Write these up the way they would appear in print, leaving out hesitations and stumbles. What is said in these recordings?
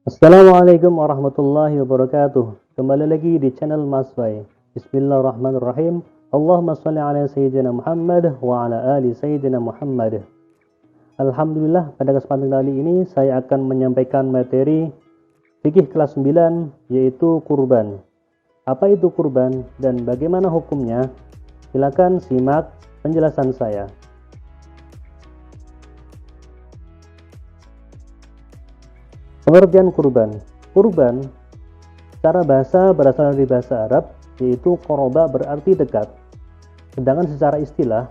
Assalamualaikum warahmatullahi wabarakatuh. Kembali lagi di channel Mas Bay. Bismillahirrahmanirrahim. Allahumma shalli ala sayyidina Muhammad wa ala ali sayyidina Muhammad. Alhamdulillah, pada kesempatan kali ini saya akan menyampaikan materi fikih kelas 9 yaitu kurban. Apa itu kurban dan bagaimana hukumnya? Silakan simak penjelasan saya. Pengertian kurban. Kurban secara bahasa berasal dari bahasa Arab, yaitu qoroba berarti dekat. Sedangkan secara istilah,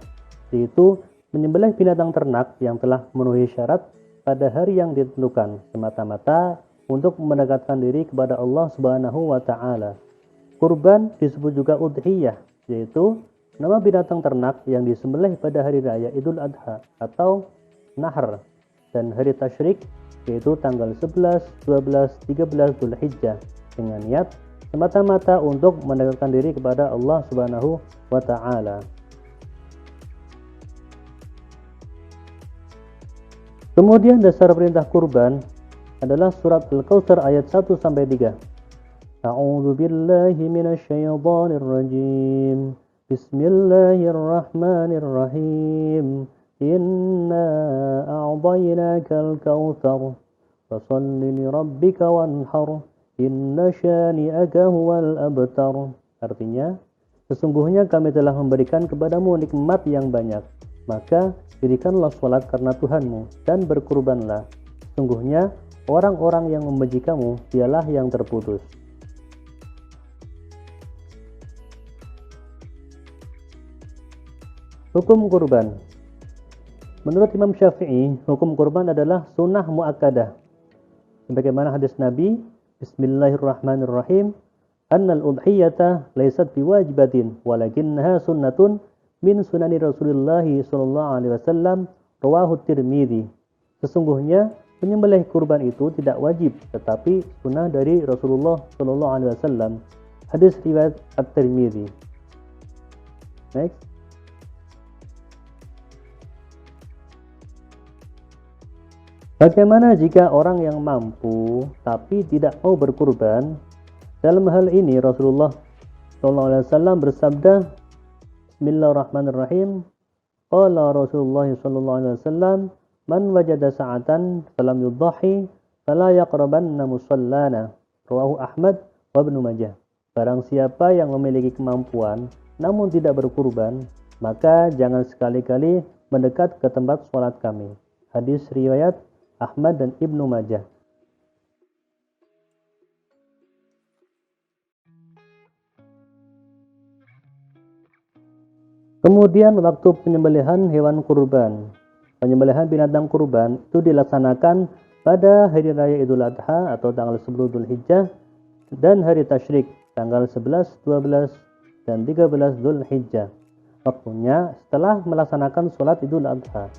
yaitu menyembelih binatang ternak yang telah memenuhi syarat pada hari yang ditentukan, semata-mata untuk mendekatkan diri kepada Allah Subhanahu wa Ta'ala. Kurban disebut juga udhiyah, yaitu nama binatang ternak yang disembelih pada hari raya Idul Adha atau Nahr, dan hari tasyrik yaitu tanggal 11, 12, 13 Dzulhijjah dengan niat semata-mata untuk mendekatkan diri kepada Allah Subhanahu wa Ta'ala. Kemudian dasar perintah kurban adalah surat Al-Kautsar ayat 1 sampai 3. A'udzu billahi minasyaitonir rajim. Bismillahirrahmanirrahim. Inna a'dainakal kautsar fasalli lirabbika wanhar inna syani'aka huwal abtar. Artinya, sesungguhnya kami telah memberikan kepadamu nikmat yang banyak, maka dirikanlah salat karena Tuhanmu dan berkurbanlah. Sesungguhnya orang-orang yang membenci kamu dialah yang terputus. Hukum kurban. Menurut Imam Syafi'i, hukum kurban adalah sunnah muakkadah. Sebagaimana hadis Nabi, Bismillahirrahmanirrahim, annal udhiyata laysat biwajibatin, walakinnaha sunnatun min sunani Rasulullah sallallahu alaihi wasallam, rawahu Tirmidzi. Sesungguhnya menyembelih kurban itu tidak wajib, tetapi sunnah dari Rasulullah sallallahu alaihi wasallam. Hadis riwayat At-Tirmidzi. Next. Bagaimana jika orang yang mampu tapi tidak mau berkurban? Dalam hal ini Rasulullah SAW bersabda, Bismillahirrahmanirrahim. Qala Rasulullah SAW, man wajada sa'atan falam yudhahi fala yaqrabanna musallana. Rawahu Ahmad wa Ibnu Majah. Barang siapa yang memiliki kemampuan namun tidak berkurban, maka jangan sekali-kali mendekat ke tempat sholat kami. Hadis riwayat Ahmad dan Ibnu Majah. Kemudian waktu penyembelihan hewan kurban. Penyembelihan binatang kurban itu dilaksanakan pada hari raya Idul Adha atau tanggal 10 Dzulhijjah dan hari tasyrik tanggal 11, 12, dan 13 Dzulhijjah. Waktunya setelah melaksanakan sholat Idul Adha.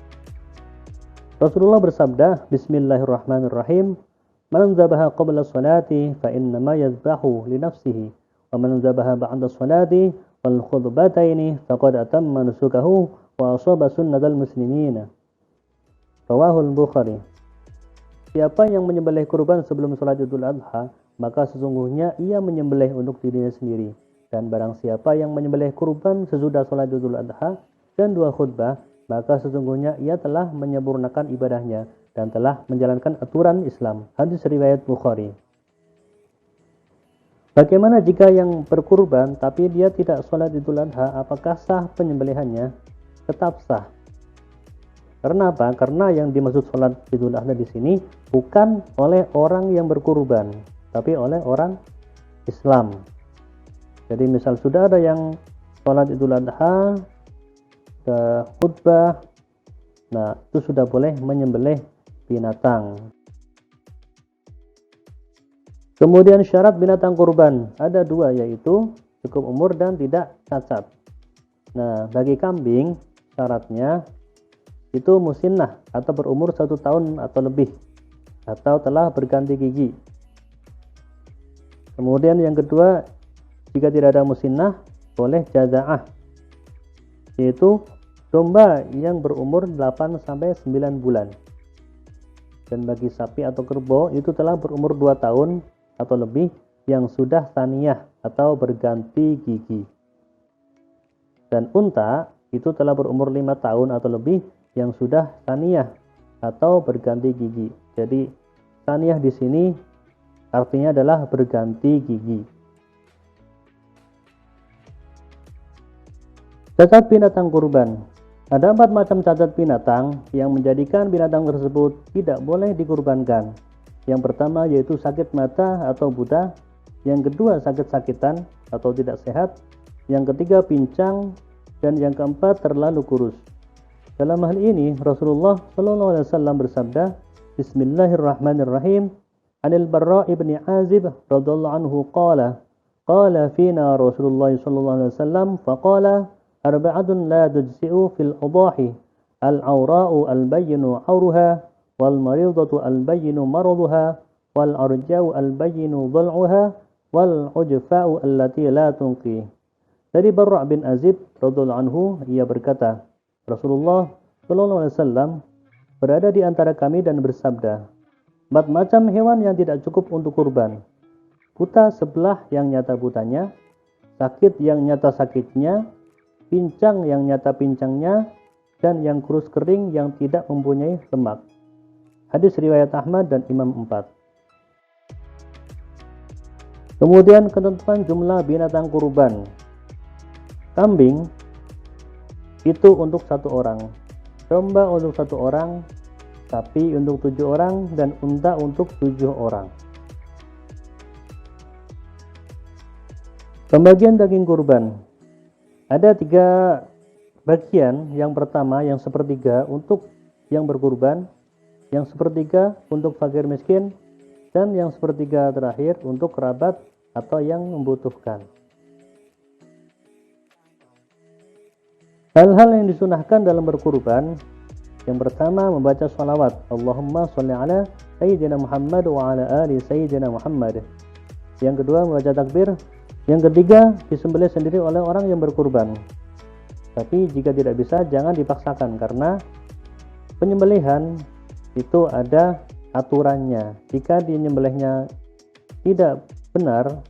Rasulullah bersabda, Bismillahirrahmanirrahim, man zabaha qabla sholati fa innama yazbahu li nafsihi wa man zabaha ba'da sholati wal khutbataini faqad atamma nusukahu wa asaba sunnatal muslimina. Rawahul Bukhari. Siapa yang menyembelih kurban sebelum sholat Idul Adha, maka sesungguhnya ia menyembelih untuk dirinya sendiri. Dan barang siapa yang menyembelih kurban sesudah sholat Idul Adha dan dua khutbah, maka sesungguhnya ia telah menyempurnakan ibadahnya dan telah menjalankan aturan Islam. Hadis riwayat Bukhari. Bagaimana jika yang berkurban tapi dia tidak sholat Idul Adha, apakah sah penyembelihannya? Tetap sah. Karena apa? Karena yang dimaksud sholat Idul Adha di sini bukan oleh orang yang berkurban, tapi oleh orang Islam. Jadi misal sudah ada yang sholat Idul Adha, khutbah, nah itu sudah boleh menyembelih binatang. Kemudian syarat binatang kurban ada dua, yaitu cukup umur dan tidak cacat. Nah bagi kambing syaratnya itu musinnah atau berumur 1 tahun atau lebih atau telah berganti gigi. Kemudian yang kedua, jika tidak ada musinnah boleh jaza'ah, yaitu domba yang berumur 8-9 bulan. Dan bagi sapi atau kerbau itu telah berumur 2 tahun atau lebih yang sudah saniyah atau berganti gigi. Dan unta itu telah berumur 5 tahun atau lebih yang sudah saniyah atau berganti gigi. Jadi saniyah di sini artinya adalah berganti gigi. Cacat binatang kurban. Ada 4 macam cacat binatang yang menjadikan binatang tersebut tidak boleh dikurbankan. Yang pertama yaitu sakit mata atau buta. Yang kedua sakit-sakitan atau tidak sehat. Yang ketiga pincang. Dan yang keempat terlalu kurus. Dalam hal ini Rasulullah SAW bersabda, Bismillahirrahmanirrahim. Anil Barra ibn Azib radhiyallahu anhu qala fina Rasulullah SAW faqala arba'atun la tujzi'u fil udahi al-awra'u al-bayyinu awruha wal maridatu al-bayyinu maraduha wal arja'u al-bayyinu dhal'uha wal ujfa'u allati la tunqi. Dari Barra bin Azib radhiyallahu anhu, ia berkata, Rasulullah SAW berada di antara kami dan bersabda, 4 macam hewan yang tidak cukup untuk kurban. Buta sebelah yang nyata butanya, sakit yang nyata sakitnya, pincang yang nyata pincangnya, dan yang kurus kering yang tidak mempunyai lemak. Hadis riwayat Ahmad dan Imam 4. Kemudian ketentuan jumlah binatang kurban. Kambing itu untuk 1 orang, domba untuk 1 orang, sapi untuk 7 orang, dan unta untuk 7 orang. Pembagian daging kurban. Ada 3 bagian. Yang pertama yang sepertiga untuk yang berkurban, yang sepertiga untuk fakir miskin, dan yang sepertiga terakhir untuk kerabat atau yang membutuhkan. Hal-hal yang disunahkan dalam berkurban. Yang pertama membaca sholawat, Allahumma sholli ala Sayyidina Muhammad wa ala ali Sayyidina Muhammad. Yang kedua membaca takbir. Yang ketiga disembelih sendiri oleh orang yang berkurban. Tapi jika tidak bisa jangan dipaksakan, karena penyembelihan itu ada aturannya. Jika disembelihnya tidak benar,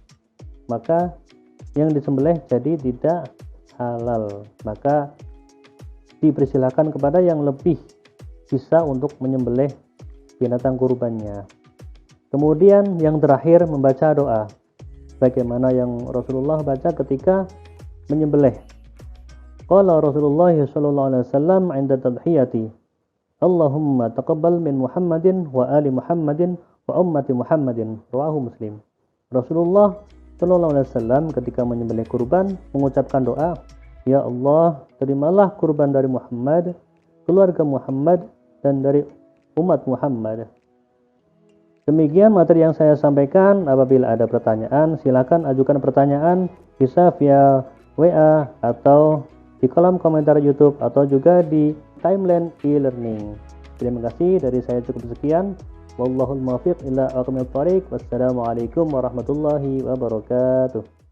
maka yang disembelih jadi tidak halal, maka dipersilakan kepada yang lebih bisa untuk menyembelih binatang kurbannya. Kemudian yang terakhir membaca doa, bagaimana yang Rasulullah baca ketika menyembelih. Qala Rasulullah sallallahu alaihi wasallam 'inda tadhiyati, Allahumma taqabbal min Muhammadin wa ali Muhammadin wa ummati Muhammadin. Rawahu Muslim. Rasulullah sallallahu alaihi wasallam ketika menyembelih kurban mengucapkan doa, Ya Allah, terimalah kurban dari Muhammad, keluarga Muhammad, dan dari umat Muhammad. Demikian materi yang saya sampaikan. Apabila ada pertanyaan, silakan ajukan pertanyaan, bisa via WA atau di kolom komentar YouTube atau juga di timeline e-learning. Terima kasih, dari saya cukup sekian. Wallahul muwaffiq ila aqwamit thoriq. Wassalamualaikum warahmatullahi wabarakatuh.